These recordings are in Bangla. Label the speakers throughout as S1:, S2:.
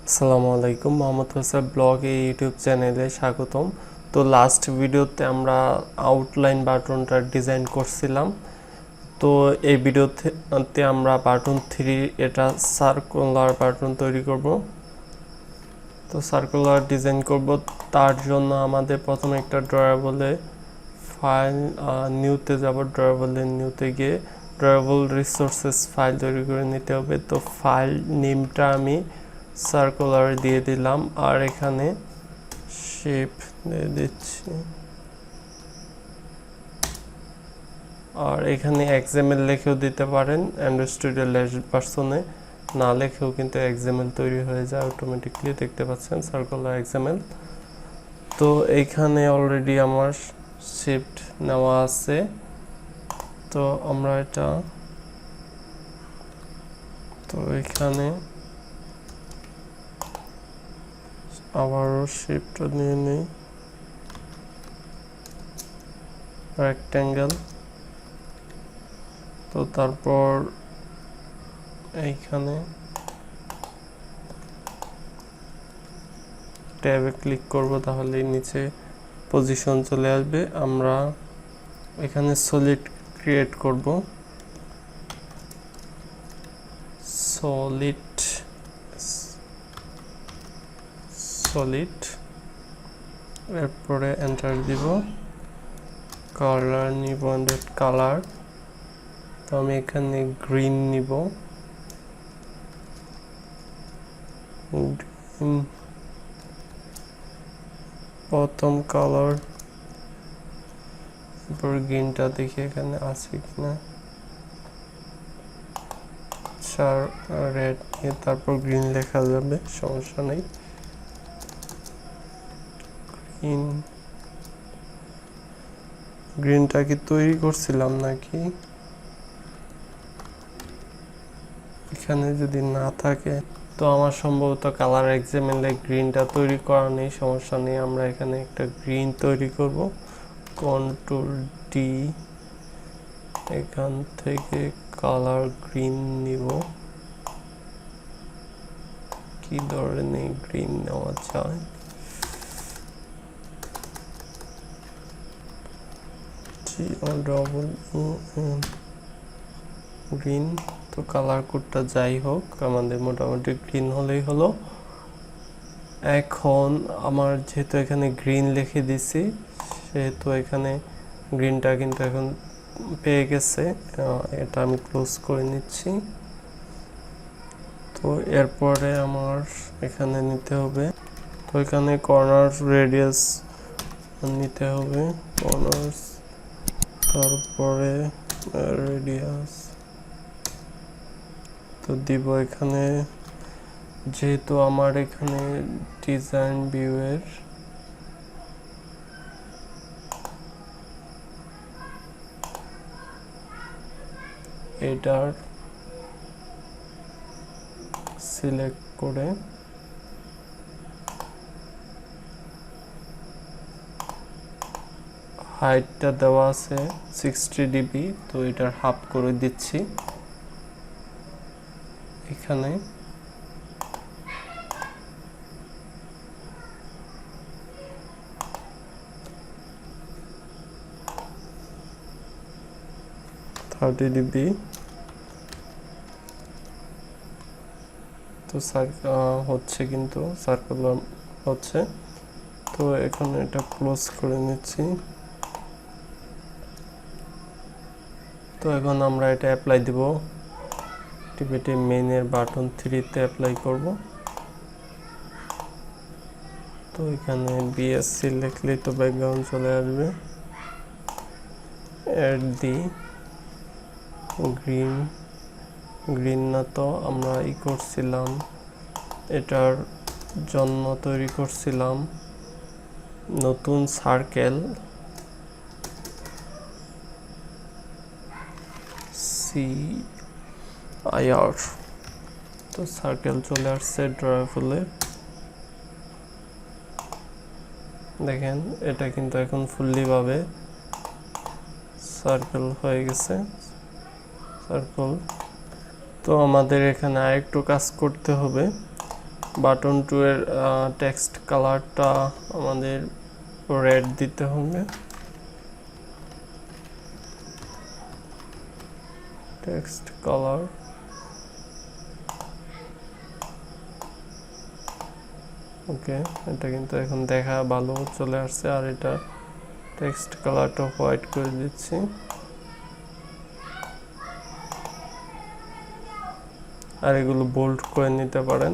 S1: আসসালামু আলাইকুম, মোহাম্মদ ফয়সাল ব্লগ এই ইউটিউব চ্যানেলে স্বাগতম। তো লাস্ট ভিডিওতে আমরা আউটলাইন বাটনটা ডিজাইন করছিলাম। তো এই ভিডিওতে আমরা বাটন 3 এটা সার্কুলার বাটন তৈরি করব। তো সার্কুলার ডিজাইন করব, তার জন্য আমাদের প্রথমে একটা ড্রয়াবলে ফাইল নিউতে যাব। ড্রয়াবলে নিউতে গিয়ে ড্রয়াবল রিসোর্সেস ফাইল তৈরি করে নিতে হবে। তো ফাইল নেমটা আমি সার্কুলার দিয়ে দিলাম, আর এখানে শেপ দিয়ে দিচ্ছি, আর এখানে এক্সএমএল লিখেও দিতে পারেন। অ্যান্ড্রয়েড স্টুডিও ভার্সনে না লিখেও কিন্তু এক্সএমএল তৈরি হয়ে যায় অটোমেটিকলি, দেখতে পাচ্ছেন সার্কুলার এক্সএমএল। তো এইখানে অলরেডি আমার শিফট নেওয়া আছে। তো আমরা এটা এখানে আবারও শিফট নিয়ে নিই, রেক্ট্যাঙ্গেল। তো তারপর এইখানে ট্যাবে ক্লিক করব, তাহলে নিচে পজিশন চলে আসবে। আমরা এখানে সলিড ক্রিয়েট করব, সলিড এরপরে এন্টার দিব। কালার নিব কালার, তো আমি এখানে গ্রিন নিব। প্রথম কালার, তারপর গ্রিনটা দেখি এখানে আছে কিনা। রেড নিয়ে তারপর গ্রিন লেখা যাবে, সমস্যা নেই। গ্রিনটা কি তৈরি করছিলাম নাকি? এখানে যদি না থাকে তো আমার সম্ভবত কালার এক্সএমএল এ গ্রিনটা তৈরি করা নেই, সমস্যা নেই। আমরা এখানে একটা গ্রিন তৈরি করব। কন্ট্রোল ডি, এখান থেকে কালার গ্রিন নিব। কি ধরনের গ্রিন নেওয়া যায়? গ্রিন। তো কালার কোডটা যাই হোক, আমাদের মোটামুটি গ্রিন হলেই হলো। এখন আমার যেহেতু এখানে গ্রিন লিখে দিছি, সেহেতু এখানে গ্রিনটা কিন্তু এখন পেয়ে গেছে। এটা আমি ক্লোজ করে নিচ্ছি। তো এরপরে আমার এখানে নিতে হবে, তো এখানে কর্নার রেডিয়াস নিতে হবে, কর্নার্স, তারপরে রেডিয়াস তো দিব এখানে। যেহেতু আমার এখানে ডিজাইন ভিউয়ের এটার সিলেক্ট করে হাইটটা দেওয়া আছে 60 ডিবি, তো এটার হাফ করে দিচ্ছি এখানে। ডিবি তো হচ্ছে, কিন্তু সার্কুলার হচ্ছে। তো এখন এটা ক্লোজ করে নিচ্ছি। তো এখন আমরা এটা অ্যাপ্লাই দিব, টিপিটি মেইনের বাটন 3-তে অ্যাপ্লাই করব। তো এখানে বিএসসি লিখলেই তো ব্যাকগ্রাউন্ড চলে আসবে। অ্যাড দি গ্রিন না, তো আমরা করছিলাম এটার জন্য তৈরি করছিলাম নতুন সার্কেল, CIR। তো সার্কেল চলে আসছে ড্রয়াবলে, দেখেন এটা কিন্তু এখন ফুললি ভাবে সার্কেল হয়ে গেছে। সার্কেল। তো আমাদের এখানে আরেকটু কাজ করতে হবে। বাটন 2 এর টেক্সট কালারটা আমাদের রেড দিতে হবে। টেক্সট কালার ওকে, এটা কিন্তু এখন দেখা ভালো চলে আসছে। আর এটা টেক্সট কালারটা হোয়াইট করে দিচ্ছি। আর এগুলো বোল্ড করে নিতে পারেন।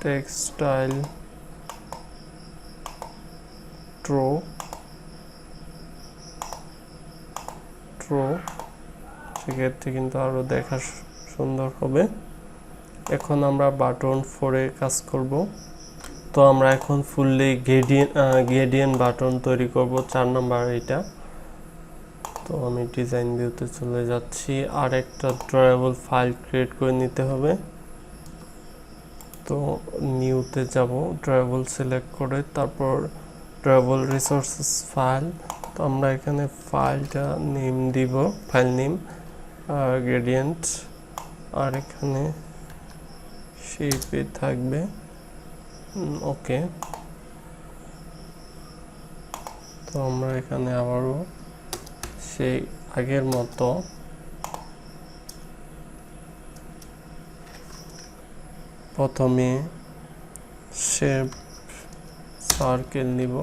S1: টেক্সটাইল ট্রো সেক্ষেত্রে কিন্তু আরো দেখা সুন্দর হবে। এখন আমরা বাটন 4 এ কাজ করব। তো আমরা এখন ফুললি গ্রেডিয়েন্ট বাটন তৈরি করব, 4 নাম্বার এটা। তো আমি ডিজাইন ভিউতে চলে যাচ্ছি। আর একটা ড্রয়েবল ফাইল ক্রিয়েট করে নিতে হবে। তো নিউতে যাব, ড্রয়েবল সিলেক্ট করে তারপর ড্রয়েবল রিসোর্সেস ফাইল। তো আমরা এখানে ফাইলটা নেম দিব, ফাইল নেম গ্রেডিয়েন্ট। আর এখানে শেপে থাকবে ওকে। তো আমরা এখানে আবারও সেই আগের মতো প্রথমে শেপ সার্কেল নিব,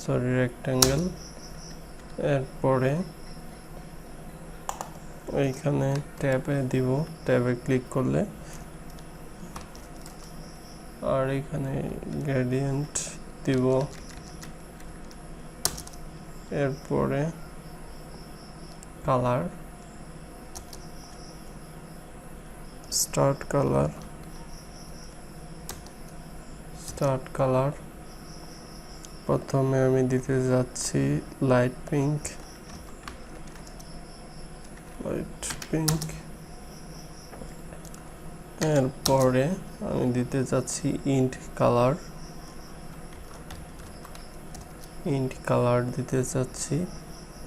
S1: সরি রেক্ট্যাঙ্গেল। এরপরে এইখানে ট্যাবে দিব, ট্যাবে ক্লিক করলে। আর এখানে গ্রেডিয়েন্ট দিব। এরপরে কালার, স্টার্ট কালার প্রথমে আমি দিতে যাচ্ছি লাইট পিঙ্ক। এরপরে আমি দিতে যাচ্ছি ইন্ট কালার দিতে যাচ্ছি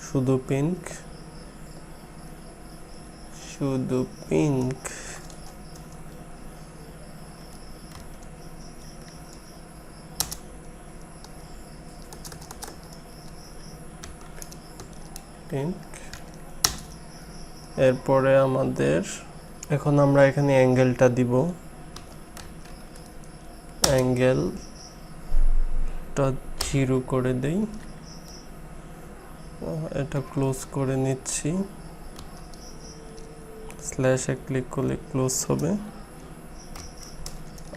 S1: শুধু পিঙ্ক। এরপরে আমাদের এখন আমরা এখানে অ্যাঙ্গেলটা দিব, অ্যাঙ্গেলটা 0 করে দেই। এটা ক্লোজ করে নিচ্ছি, স্ল্যাশে ক্লিক করলে ক্লোজ হবে।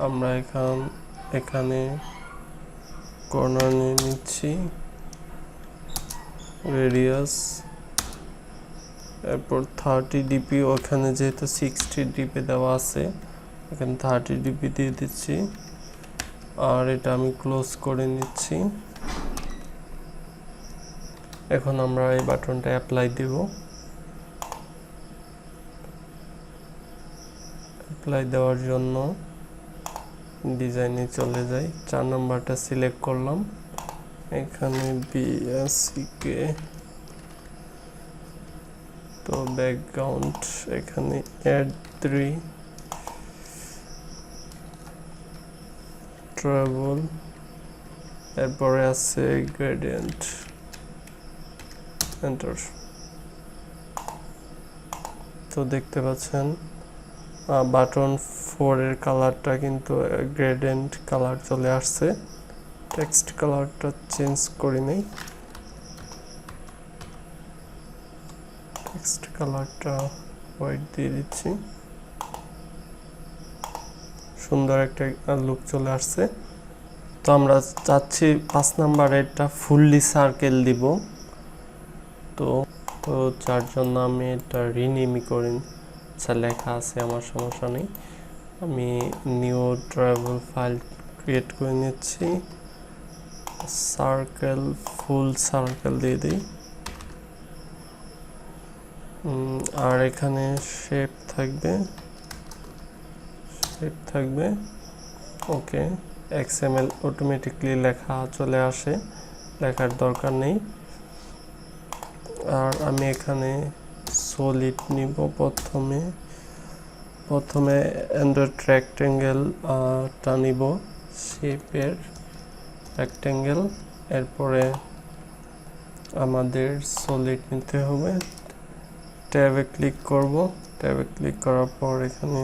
S1: আমরা এখানে কর্নার নিয়ে নিচ্ছি, রেডিয়াস, এরপর 30 ডিপি। ওখানে যেহেতু 60 ডিপি দেওয়া আছে, এখানে 30 ডিপি দিয়ে দিচ্ছি। আর এটা আমি ক্লোজ করে নিচ্ছি। এখন আমরা এই বাটনটা অ্যাপ্লাই দেব। অ্যাপ্লাই দেওয়ার জন্য ডিজাইনে চলে যাই, 4 নাম্বারটা সিলেক্ট করলাম। এখানে বিএসসিকে, তো ব্যাকগ্রাউন্ড এখানে অ্যাড 3 ট্রাভেল। এরপরে আছে গ্রেডিয়েন্ট, এন্টার। তো দেখতে পাচ্ছেন বাটন 4 এর কালারটা কিন্তু গ্রেডিয়েন্ট কালার চলে আসছে। টেক্সট কালারটা চেঞ্জ করে নেই, টেক্সট কালারটা হোয়াইট দিয়ে দিচ্ছি। সুন্দর একটা লুক চলে আসছে। তো আমরা চাচ্ছি 5 নাম্বারেরটা ফুললি সার্কেল দিব। তো যার জন্য আমি এটা রিনেমই করি, আচ্ছা লেখা আছে আমার সমস্যা নেই। আমি নিউ ট্রাভেল ফাইল ক্রিয়েট করে নিচ্ছি, সার্কেল ফুল সার্কেল দিয়ে দিই। আর এখানে শেপ থাকবে ওকে। XML অটোমেটিকলি লেখা চলে আসে, লেখার দরকার নেই। আর আমি এখানে সলিড নিব প্রথমে অ্যান্ড্রয়েড রেক্ট্যাঙ্গেল নিব, শেপের রেক্ট্যাঙ্গেল। এরপরে আমাদের সলিড নিতে হবে, ট্যাবে ক্লিক করব। ট্যাবে ক্লিক করার পর এখানে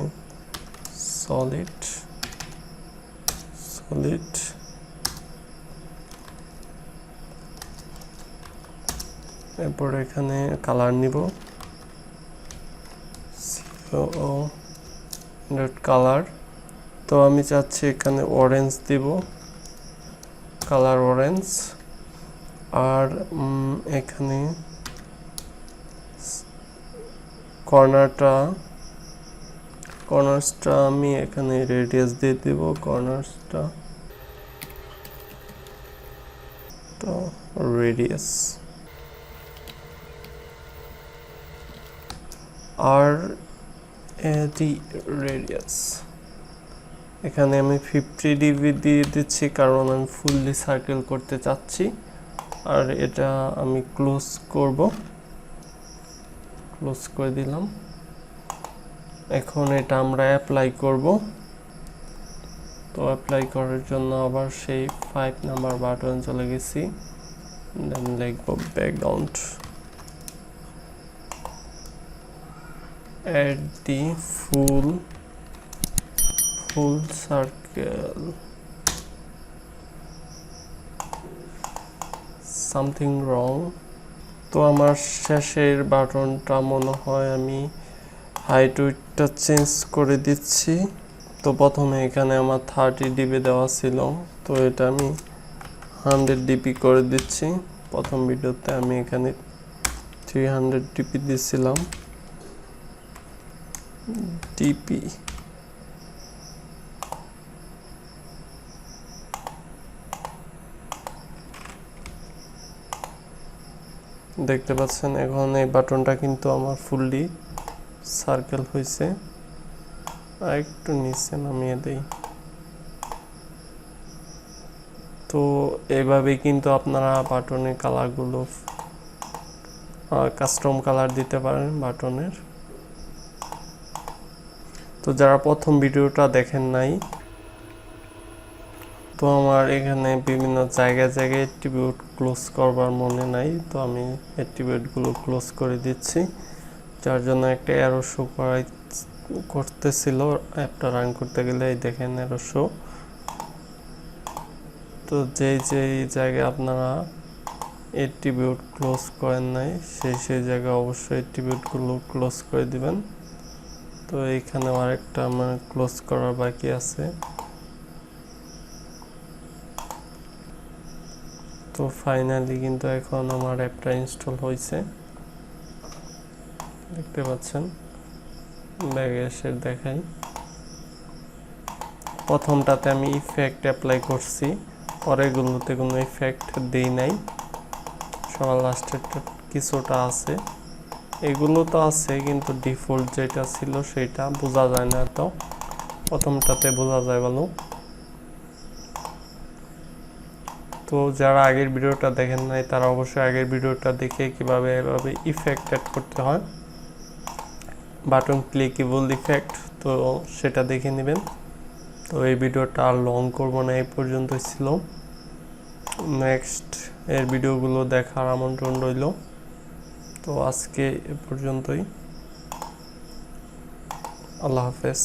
S1: সলিড এরপর এখানে কালার নিব, কালার। তো আমি চাচ্ছি এখানে অরেঞ্জ দিব, কালার অরেঞ্জ। আর এখানে কর্নার্সটা আমি এখানে রেডিয়াস দিয়ে দিব, কর্নার্সটা তো রেডিয়াস। আর রেডিয়াস এখানে আমি 50 ডিবি দিয়ে দিচ্ছি, কারণ আমি ফুললি সার্কেল করতে চাচ্ছি। আর এটা আমি ক্লোজ করে দিলাম। এখন এটা আমরা অ্যাপ্লাই করব। তো অ্যাপ্লাই করার জন্য আবার সেই 5 নাম্বার বাটন চলে গেছি, দেন লিখব background, add the full circle, something wrong। তো আমার শেষের বাটনটা মনে হয় আমি হাইট উইডটা চেঞ্জ করে দিচ্ছি। তো প্রথমে এখানে আমার 30 ডিবি দেওয়া ছিল, তো এটা আমি 100 ডিবি করে দিচ্ছি। প্রথম ভিডিওতে আমি এখানে 300 ডিবি দিয়েছিলাম, ডিপি। দেখতে পাচ্ছেন এখন এই বাটনটা কিন্তু আমার ফুললি সার্কেল হয়েছে। আর একটু নিচে নামিয়ে দেই। তো এইভাবে কিন্তু আপনারা বাটনের কালারগুলো কাস্টম কালার দিতে পারেন বাটনের। তো যারা প্রথম ভিডিওটা দেখেন নাই, তো আমার এখানে বিভিন্ন জায়গায় অ্যাট্রিবিউট ক্লোজ করবার মনে নাই, তো আমি অ্যাট্রিবিউটগুলো ক্লোজ করে দিচ্ছি, যার জন্য একটা অ্যারো শো করতেছিল অ্যাপটা রান করতে গেলে। এই দেখেন অ্যারো শো। তো যেই জায়গায় আপনারা অ্যাট্রিবিউট ক্লোজ করেন নাই, সেই জায়গায় অবশ্যই অ্যাট্রিবিউটগুলো ক্লোজ করে দিবেন। তো এইখানে আরেকটা আমার ক্লোজ করার বাকি আছে। তো ফাইনালি কিন্তু এখন আমার অ্যাপটা ইনস্টল হয়েছে, দেখতে পাচ্ছেন। ব্যাগে এসে দেখাই, প্রথমটাতে আমি ইফেক্ট অ্যাপ্লাই করছি, পরেরগুলোতে কোনো ইফেক্ট দেই নাই। সবার লাস্টেরটা কিছুটা আছে, এগুলো তো আছে, কিন্তু ডিফল্ট যেটা ছিল সেটা বোঝা যায় না, তো প্রথমটাতে বোঝা যায় ভালো। তো যারা আগের ভিডিওটা দেখেন নাই, তারা অবশ্যই আগের ভিডিওটা দেখে কিভাবে এভাবে ইফেক্ট অ্যাড করতে হয়, বাটন ক্লিকেবল ইফেক্ট, তো সেটা দেখে নেবেন। তো এই ভিডিওটা আর লং করব না, এই পর্যন্তই ছিল। নেক্সট এর ভিডিওগুলো দেখার আমন্ত্রণ রইল। তো আজকে এ পর্যন্তই, আল্লাহ হাফেজ।